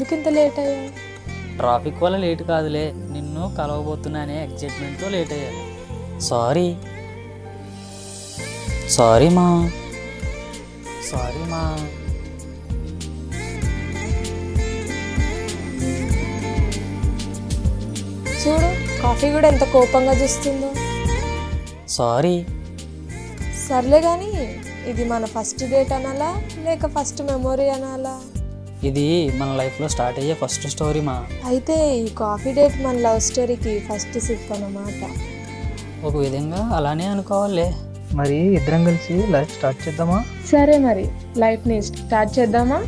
ఎందుకింత లేట్ అయ్యా? ట్రాఫిక్ వల్ల లేట్ కాదులే, నిన్ను కలవబోతున్నానే ఎక్సైట్మెంట్తో లేట్ అయ్యాను. సారీ సారీ మా సారీ మా చూడు కాఫీ కూడా ఎంత కోపంగా చూస్తుందో. సారీ. సర్లే కానీ ఇది మన ఫస్ట్ డేట్ అనాలా లేక ఫస్ట్ మెమొరీ అనాలా? ఇది మన లైఫ్లో స్టార్ట్ అయ్యే ఫస్ట్ స్టోరీ మా. అయితే ఈ కాఫీ డేట్ మన లవ్ స్టోరీకి ఫస్ట్ సిప్ అన్నమాట. ఒక విధంగా అలానే అనుకోవాలే. మరి ఇద్దరం కలిసి లైఫ్ స్టార్ట్ చేద్దామా? సరే మరి లైఫ్ని స్టార్ట్ చేద్దామా?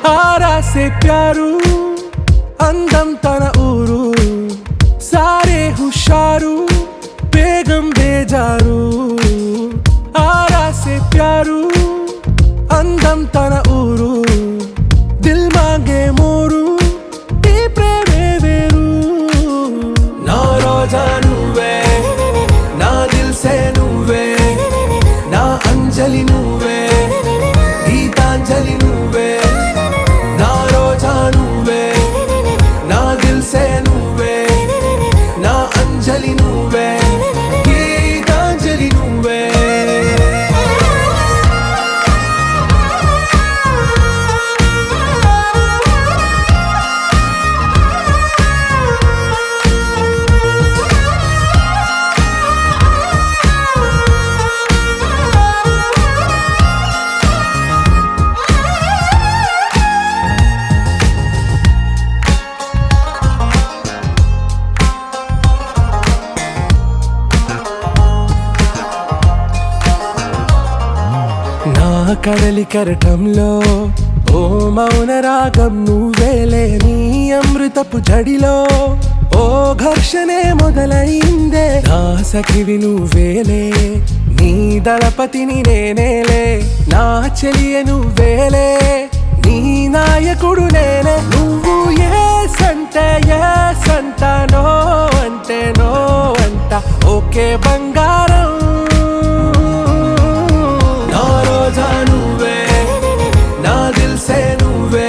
आरा से प्यारू अंदम तन ऊरू सारे हुशारू बेगम बेजारू आरा से प्यारू अंदम तन ऊरू दिल मांगे मोरू ఈ ప్రేమే వేరు నా రోజా నువ్వే నా దిల్ సే నువ్వే నా అంజలి నువ్వే గీతాంజలి నువ్వే నా రోజా నువ్వే నా దిల్ సే నువ్వే నా అంజలి నువ్వే గీతాంజలి నువ్వే కడలి కరటంలో ఓ మౌన రాగం నువ్వేలే నీ అమృతపు జడిలో ఓ ఘర్షణే మొదలైందే నా సఖివి నువ్వేలే నీ దళపతిని నేనేలే నా చెలియ నువ్వేలే నీ నాయకుడు నేనే నువ్వు ఏ సంట నో అంటే నో అంట ఓకే బంగారం రోజా నువ్వే నా దిల్ సే నువ్వే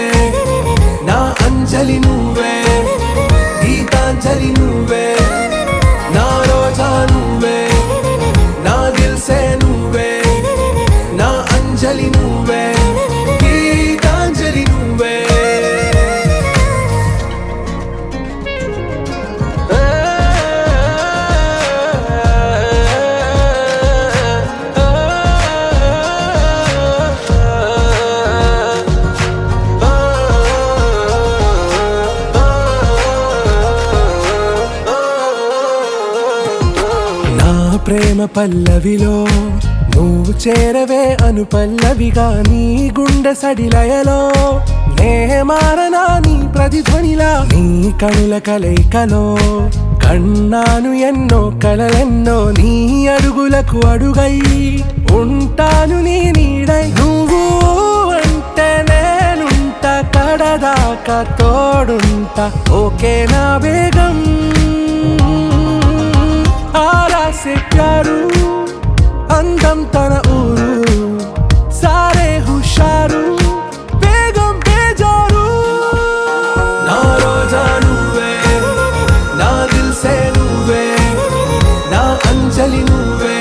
నా అంజలి నువ్వే గీతాంజలి నువ్వే నా రోజా నువ్వే నా దిల్ సే నువ్వే నా అంజలి నువ్వే గీతాంజలి నువ్వే ప్రేమ పల్లవిలో నువ్వు చేరవే అను పల్లవిగా నీ గుండె సడిలయలో నే మారనా నీ ప్రతిధ్వనిలా నీ కనుల కలయికలో కన్నాను ఎన్నో కలలెన్నో నీ అడుగులకు అడుగై ఉంటాను నీ నీడై నువ్వు అంటే నేనుంట కడదాకా తోడుంటా ఓకే నా బేగం आरा से प्यारू अंदम तन ऊरू सारे हुशारू बेगम बेजारू ना रोजा నువ్వే నా దిల్ సే నువ్వే నా అంజలి నువ్వే